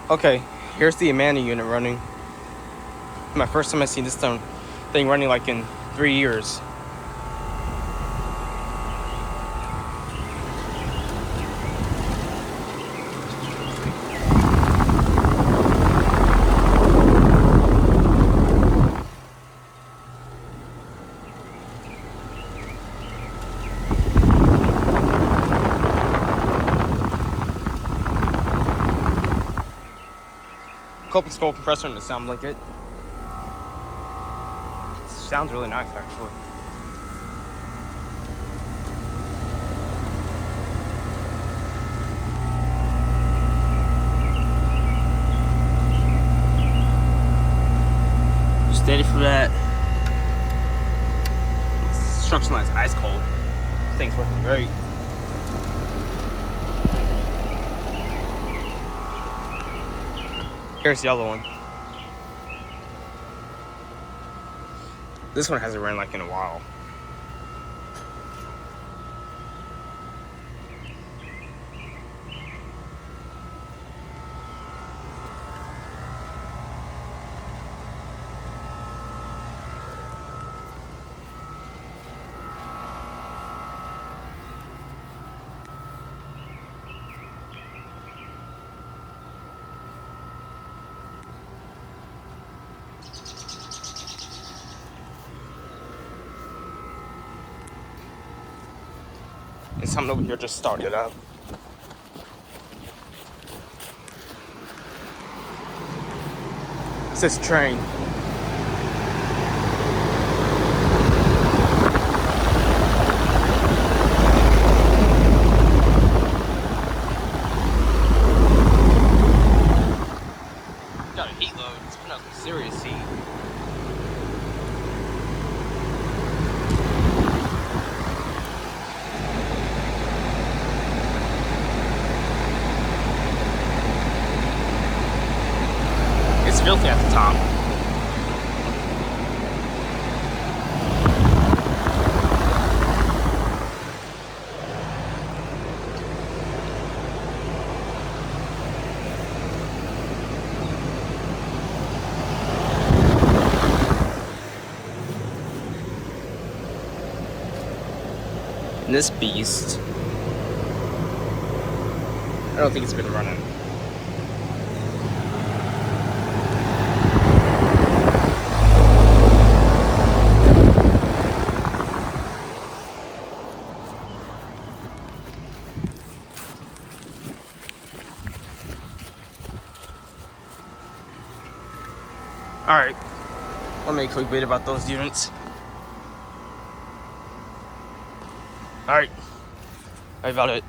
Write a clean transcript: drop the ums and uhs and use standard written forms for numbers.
Okay, here's the Amanda unit running. My first time I seen this thing running like in 3 years. Coping skull compressor and the sound blanket. Sounds really nice, actually. Steady for that. Structure line's ice cold. This thing's working great. Here's the other one. This one hasn't ran like in a while. And something over here just started up. It says train. Got a heat load. It's putting out some serious heat. It's filthy at the top. And this beast, I don't think it's been running. Alright, let me make a quick video about those units. Alright, that's about it.